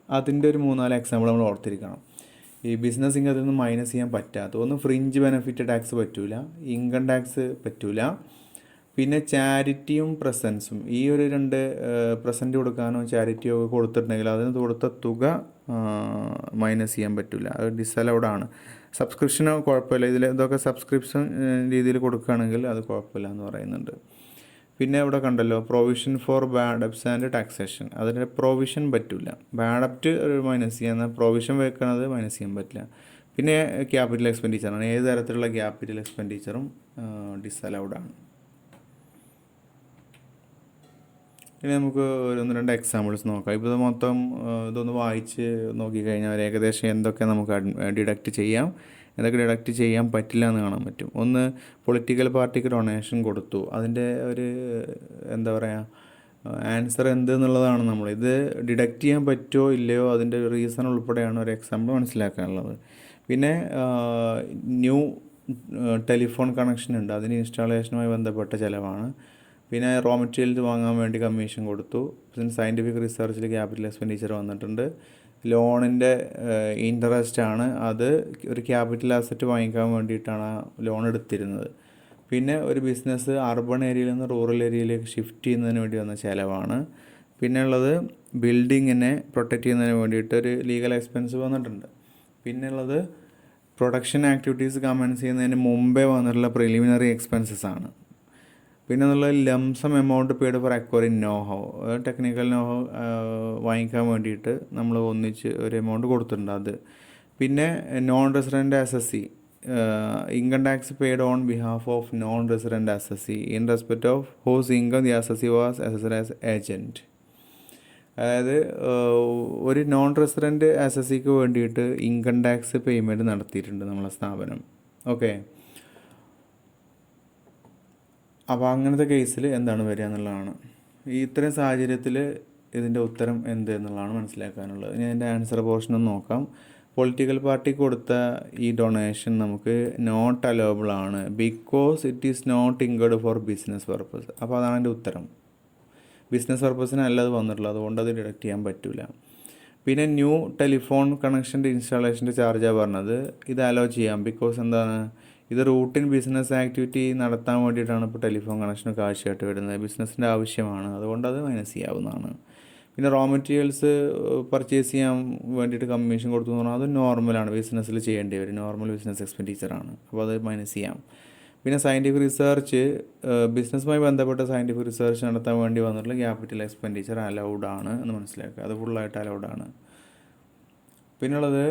[SPEAKER 1] അതിൻ്റെ ഒരു 3-4 എക്സാമ്പിൾ നമ്മൾ ഓർത്തിരിക്കണം. ഈ ബിസിനസ് ഇൻകത്തിൽ നിന്ന് മൈനസ് ചെയ്യാൻ പറ്റാത്ത ഒന്ന്, ഫ്രിഞ്ച് ബെനിഫിറ്റ് ടാക്സ് പറ്റൂല, ഇൻകം ടാക്സ് പറ്റൂല, പിന്നെ ചാരിറ്റിയും പ്രസൻസും. ഈ ഒരു 2 പ്രസൻറ്റ് കൊടുക്കാനോ ചാരിറ്റിയോ ഒക്കെ കൊടുത്തിട്ടുണ്ടെങ്കിൽ അതിന് കൊടുത്ത തുക മൈനസ് ചെയ്യാൻ പറ്റില്ല, അത് ഡിസലൗഡാണ്. സബ്സ്ക്രിപ്ഷനോ കുഴപ്പമില്ല, ഇതൊക്കെ സബ്സ്ക്രിപ്ഷൻ രീതിയിൽ കൊടുക്കുകയാണെങ്കിൽ അത് കുഴപ്പമില്ല എന്ന് പറയുന്നുണ്ട്. പിന്നെ ഇവിടെ കണ്ടല്ലോ provision for bad debts and taxation, അതിൻ്റെ പ്രൊവിഷൻ പറ്റില്ല. ബാഡ് ഡെപ്റ്റ് മൈനസ് ചെയ്യാൻ, എന്നാൽ പ്രൊവിഷൻ വെക്കണത് മൈനസ് ചെയ്യാൻ പറ്റില്ല. പിന്നെ ക്യാപിറ്റൽ എക്സ്പെൻഡിച്ചറാണ്, ഏത് തരത്തിലുള്ള ക്യാപിറ്റൽ എക്സ്പെൻഡിച്ചറും ഡിസലൗഡാണ്. ഇനി നമുക്ക് 1-2 എക്സാമ്പിൾസ് നോക്കാം. ഇപ്പോൾ ഇത് മൊത്തം ഇതൊന്ന് വായിച്ച് നോക്കിക്കഴിഞ്ഞാൽ ഏകദേശം എന്തൊക്കെ നമുക്ക് ഡിഡക്റ്റ് ചെയ്യാം, എന്തൊക്കെ ഡിഡക്റ്റ് ചെയ്യാൻ പറ്റില്ല എന്ന് കാണാൻ പറ്റും. ഒന്ന്, പൊളിറ്റിക്കൽ പാർട്ടിക്ക് ഡൊണേഷൻ കൊടുത്തു, അതിൻ്റെ ഒരു എന്താ പറയുക ആൻസർ എന്ത് എന്നുള്ളതാണ് ഇത് ഡിഡക്റ്റ് ചെയ്യാൻ പറ്റുമോ ഇല്ലയോ അതിൻ്റെ റീസൺ ഉൾപ്പെടെയാണ് ഒരു എക്സാമ്പിൾ മനസ്സിലാക്കാനുള്ളത്. പിന്നെ ന്യൂ ടെലിഫോൺ കണക്ഷൻ ഉണ്ട്, അതിന് ഇൻസ്റ്റാളേഷനുമായി ബന്ധപ്പെട്ട ചിലവാണ്. പിന്നെ റോ മെറ്റീരിയൽസ് വാങ്ങാൻ വേണ്ടി കമ്മീഷൻ കൊടുത്തു. പിന്നെ സയൻറ്റിഫിക് റിസർച്ചിൽ ക്യാപിറ്റൽ എക്സ്പെൻഡിച്ചർ വന്നിട്ടുണ്ട്. ലോണിൻ്റെ ഇൻട്രസ്റ്റ് ആണ്, അത് ഒരു ക്യാപിറ്റൽ അസറ്റ് വാങ്ങിക്കാൻ വേണ്ടിയിട്ടാണ് ആ ലോൺ എടുത്തിരുന്നത്. പിന്നെ ഒരു ബിസിനസ് അർബൺ ഏരിയയിൽ നിന്ന് റൂറൽ ഏരിയയിലേക്ക് ഷിഫ്റ്റ് ചെയ്യുന്നതിന് വേണ്ടി വന്ന ചിലവാണ്. പിന്നെ ഉള്ളത് ബിൽഡിങ്ങിനെ പ്രൊട്ടക്റ്റ് ചെയ്യുന്നതിന് വേണ്ടിയിട്ട് ഒരു ലീഗൽ എക്സ്പെൻസ് വന്നിട്ടുണ്ട്. പിന്നെ ഉള്ളത് പ്രൊഡക്ഷൻ ആക്ടിവിറ്റീസ് കമൻസ് ചെയ്യുന്നതിന് മുമ്പേ വന്നിട്ടുള്ള പ്രിലിമിനറി എക്സ്പെൻസസ് ആണ്. പിന്നെ എന്നുള്ളത് lump sum amount paid for acquiring knowhow, technical knowhow വാങ്ങിക്കാൻ വേണ്ടിയിട്ട് നമ്മൾ ഒന്നിച്ച് ഒരു എമൗണ്ട് കൊടുത്തിട്ടുണ്ട് അത്. പിന്നെ non resident assessee, income tax paid on behalf of non resident assessee in respect of whose income the assessee was assessed as agent. അതായത് ഒരു നോൺ റെസിഡൻറ്റ് അസസിക്ക് വേണ്ടിയിട്ട് ഇൻകം ടാക്സ് പേയ്മെൻറ്റ് നടത്തിയിട്ടുണ്ട് നമ്മളെ സ്ഥാപനം. ഓക്കെ, അപ്പോൾ അങ്ങനത്തെ കേസിൽ എന്താണ് വരിക എന്നുള്ളതാണ്. ഇത്തരം സാഹചര്യത്തിൽ ഇതിൻ്റെ ഉത്തരം എന്ത് എന്നുള്ളതാണ് മനസ്സിലാക്കാനുള്ളത്. ഇനി അതിൻ്റെ ആൻസർ പോർഷൻ ഒന്ന് നോക്കാം. പൊളിറ്റിക്കൽ പാർട്ടിക്ക് കൊടുത്ത ഈ ഡൊണേഷൻ നമുക്ക് നോട്ട് അലോവബിൾ ആണ് because it is not incurred for business purpose. അപ്പോൾ അതാണ് എൻ്റെ ഉത്തരം. ബിസിനസ് പർപ്പസിനല്ല അത് വന്നിട്ടുള്ളത്, അതുകൊണ്ട് അത് ഡിഡക്റ്റ് ചെയ്യാൻ പറ്റില്ല. പിന്നെ ന്യൂ ടെലിഫോൺ കണക്ഷൻ്റെ ഇൻസ്റ്റാളേഷൻ്റെ ചാർജാണ് പറഞ്ഞത്, ഇത് അലോ ചെയ്യാം. ബിക്കോസ് എന്താണ്, ഇത് റൂട്ടീൻ ബിസിനസ് ആക്ടിവിറ്റി നടത്താൻ വേണ്ടിയിട്ടാണ് ഇപ്പോൾ ടെലിഫോൺ കണക്ഷൻ കാഴ്ചയായിട്ട് വരുന്നത്, ബിസിനസ്സിൻ്റെ ആവശ്യമാണ്, അതുകൊണ്ട് അത് മൈനസ് ചെയ്യാവുന്നതാണ്. പിന്നെ റോ മെറ്റീരിയൽസ് പർച്ചേസ് ചെയ്യാൻ വേണ്ടിയിട്ട് കമ്മീഷൻ കൊടുത്തു എന്ന് പറഞ്ഞാൽ അത് നോർമലാണ്, ബിസിനസ്സിൽ ചെയ്യേണ്ടി വരും, നോർമൽ ബിസിനസ് എക്സ്പെൻഡിച്ചറാണ്, അപ്പോൾ അത് മൈനസ് ചെയ്യാം. പിന്നെ സയൻറ്റിഫിക് റിസർച്ച്, ബിസിനസ്സുമായി ബന്ധപ്പെട്ട സയൻറ്റിഫിക് റിസർച്ച് നടത്താൻ വേണ്ടി വന്നിട്ടുള്ള ക്യാപിറ്റൽ എക്സ്പെൻഡിച്ചർ അലൗഡ് ആണ് എന്ന് മനസ്സിലാക്കുക, അത് ഫുള്ളായിട്ട് അലൗഡ് ആണ്. പിന്നുള്ളത്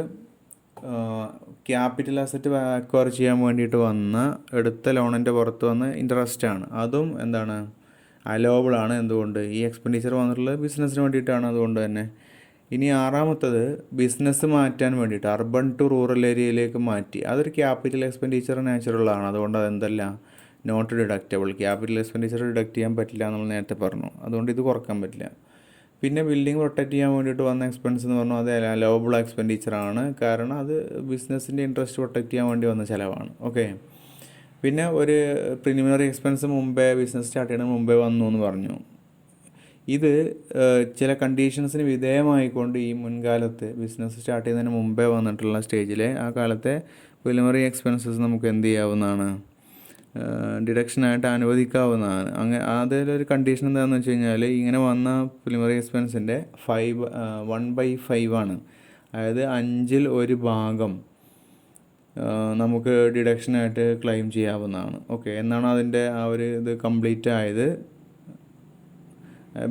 [SPEAKER 1] ക്യാപിറ്റൽ അസറ്റ് അക്വയർ ചെയ്യാൻ വേണ്ടിയിട്ട് എടുത്ത ലോണിൻ്റെ പുറത്ത് വന്ന ഇൻട്രസ്റ്റ് ആണ്, അതും എന്താണ് അലോവബിൾ ആണ്. എന്തുകൊണ്ട്, ഈ എക്സ്പെൻഡിച്ചർ വന്നിട്ടുള്ളത് ബിസിനസ്സിന് വേണ്ടിയിട്ടാണ്, അതുകൊണ്ട് തന്നെ. ഇനി 6ാമത്തത് ബിസിനസ് മാറ്റാൻ വേണ്ടിയിട്ട് അർബൺ ടു റൂറൽ ഏരിയയിലേക്ക് മാറ്റി, അതൊരു ക്യാപിറ്റൽ എക്സ്പെൻഡിച്ചർ നാച്ചുറലാണ്, അതുകൊണ്ട് അതെന്തല്ല not deductible. Capital expenditure deduct ചെയ്യാൻ പറ്റില്ല നമ്മൾ നേരത്തെ പറഞ്ഞു, അതുകൊണ്ട് ഇത് കുറക്കാൻ പറ്റില്ല. പിന്നെ ബിൽഡിംഗ് പ്രൊട്ടക്റ്റ് ചെയ്യാൻ വേണ്ടിയിട്ട് വന്ന എക്സ്പെൻസ് എന്ന് പറഞ്ഞാൽ അത് അലോവബിൾ എക്സ്പെൻഡിച്ചറാണ്, കാരണം അത് ബിസിനസ്സിൻ്റെ ഇൻട്രസ്റ്റ് പ്രൊട്ടക്റ്റ് ചെയ്യാൻ വേണ്ടി വന്ന ചിലവാണ്. ഓക്കെ, പിന്നെ ഒരു പ്രിലിമിനറി എക്സ്പെൻസ് മുമ്പേ ബിസിനസ് സ്റ്റാർട്ട് ചെയ്യുന്നതിന് മുമ്പേ വന്നു എന്ന് പറഞ്ഞു. ഇത് ചില കണ്ടീഷൻസിന് വിധേയമായിക്കൊണ്ട് ഈ മുൻകാലത്ത് ബിസിനസ് സ്റ്റാർട്ട് ചെയ്യുന്നതിന് മുമ്പേ വന്നിട്ടുള്ള സ്റ്റേജിലെ ആ കാലത്തെ പ്രിലിമിനറി എക്സ്പെൻസസ് നമുക്ക് എന്ത് ചെയ്യാവുന്നതാണ്, ഡിഡക്ഷനായിട്ട് അനുവദിക്കാവുന്നതാണ്. അതിലൊരു കണ്ടീഷൻ എന്താണെന്ന് വെച്ച് കഴിഞ്ഞാൽ ഇങ്ങനെ വന്ന പ്രിലിമിനറി എക്സ്പെൻസിൻ്റെ 1/5 ആണ്, അതായത് 5ൽ 1 ഭാഗം നമുക്ക് ഡിഡക്ഷനായിട്ട് ക്ലെയിം ചെയ്യാവുന്നതാണ്. ഓക്കെ, എന്നാണ് അതിൻ്റെ ആ ഒരു ഇത് കംപ്ലീറ്റ് ആയത്.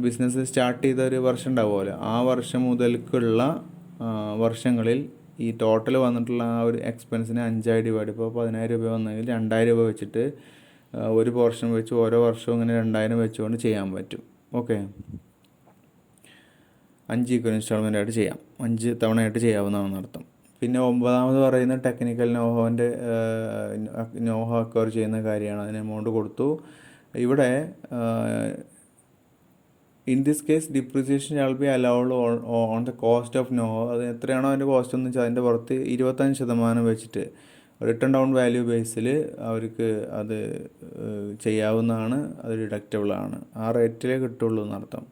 [SPEAKER 1] ബിസിനസ് സ്റ്റാർട്ട് ചെയ്ത ഒരു വർഷം ഉണ്ടാവുമല്ലോ, ആ വർഷം മുതൽക്കുള്ള വർഷങ്ങളിൽ ഈ ടോട്ടൽ വന്നിട്ടുള്ള ആ ഒരു എക്സ്പെൻസിനെ 5ആയി ഡിവൈഡ്, ഇപ്പോൾ 10,000 രൂപ വന്നെങ്കിൽ 2,000 രൂപ വെച്ചിട്ട് ഒരു പോർഷൻ വെച്ച് ഓരോ വർഷവും ഇങ്ങനെ 2,000 വെച്ചുകൊണ്ട് ചെയ്യാൻ പറ്റും. ഓക്കെ, 5 ഈക്വൽ ഇൻസ്റ്റാൾമെൻ്റ് ആയിട്ട് ചെയ്യാം, 5 തവണയായിട്ട് ചെയ്യാവുന്നതാണെന്ന് അർത്ഥം. പിന്നെ 9ാമത് പറയുന്നത് ടെക്നിക്കൽ നോഹോ അക്വയർ ചെയ്യുന്ന കാര്യമാണ്. അതിന് എമൗണ്ട് കൊടുത്തു, ഇവിടെ in this case depreciation shall be allowed on the cost of know, അത് എത്രയാണോ അതിൻ്റെ കോസ്റ്റ് എന്ന് വെച്ചാൽ അതിൻ്റെ പുറത്ത് 25% വെച്ചിട്ട് റിട്ടേൺ ഡൗൺ വാല്യൂ ബേസിൽ അവർക്ക് അത് ചെയ്യാവുന്നതാണ്, അത് ഡിഡക്റ്റബിൾ ആണ്. ആ റേറ്റിലേ കിട്ടുള്ളൂ എന്നർത്ഥം.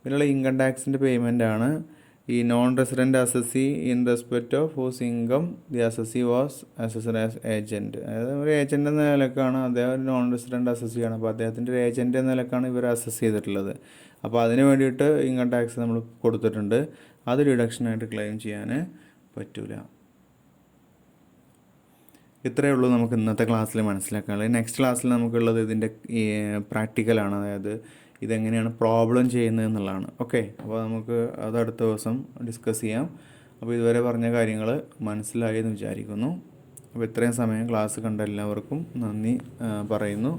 [SPEAKER 1] പിന്നെയുള്ള ഇൻകം ടാക്സിൻ്റെ പേയ്മെൻ്റ് ആണ് ഈ non resident assessee in respect of whose income the assessee was assessed as agent. അതായത് ഒരു ഏജൻറ്റ് എന്ന നിലക്കാണ്, അദ്ദേഹം ഒരു നോൺ റെസിഡൻറ്റ് അസസിയാണ്. അപ്പോൾ അദ്ദേഹത്തിൻ്റെ ഒരു ഏജൻറ്റ് എന്ന നിലക്കാണ് ഇവർ അസസ് ചെയ്തിട്ടുള്ളത്. അപ്പോൾ അതിന് വേണ്ടിയിട്ട് ഇൻകം ടാക്സ് നമ്മൾ കൊടുത്തിട്ടുണ്ട്, അത് ഡിഡക്ഷനായിട്ട് ക്ലെയിം ചെയ്യാൻ പറ്റില്ല. ഇത്രയേ ഉള്ളൂ നമുക്ക് ഇന്നത്തെ ക്ലാസ്സിൽ മനസ്സിലാക്കാനുള്ളത്. നെക്സ്റ്റ് ക്ലാസ്സിൽ നമുക്കുള്ളത് ഇതിൻ്റെ പ്രാക്ടിക്കലാണ്, അതായത് ഇതെങ്ങനെയാണ് പ്രോബ്ലം ചെയ്യുന്നത് എന്നുള്ളതാണ്. ഓക്കെ, അപ്പോൾ നമുക്ക് അത് അടുത്ത ദിവസം ഡിസ്കസ് ചെയ്യാം. അപ്പോൾ ഇതുവരെ പറഞ്ഞ കാര്യങ്ങൾ മനസ്സിലായി എന്ന് വിചാരിക്കുന്നു. അപ്പോൾ ഇത്രയും സമയം ക്ലാസ് കണ്ട എല്ലാവർക്കും നന്ദി പറയുന്നു.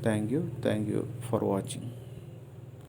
[SPEAKER 1] Thank you for watching.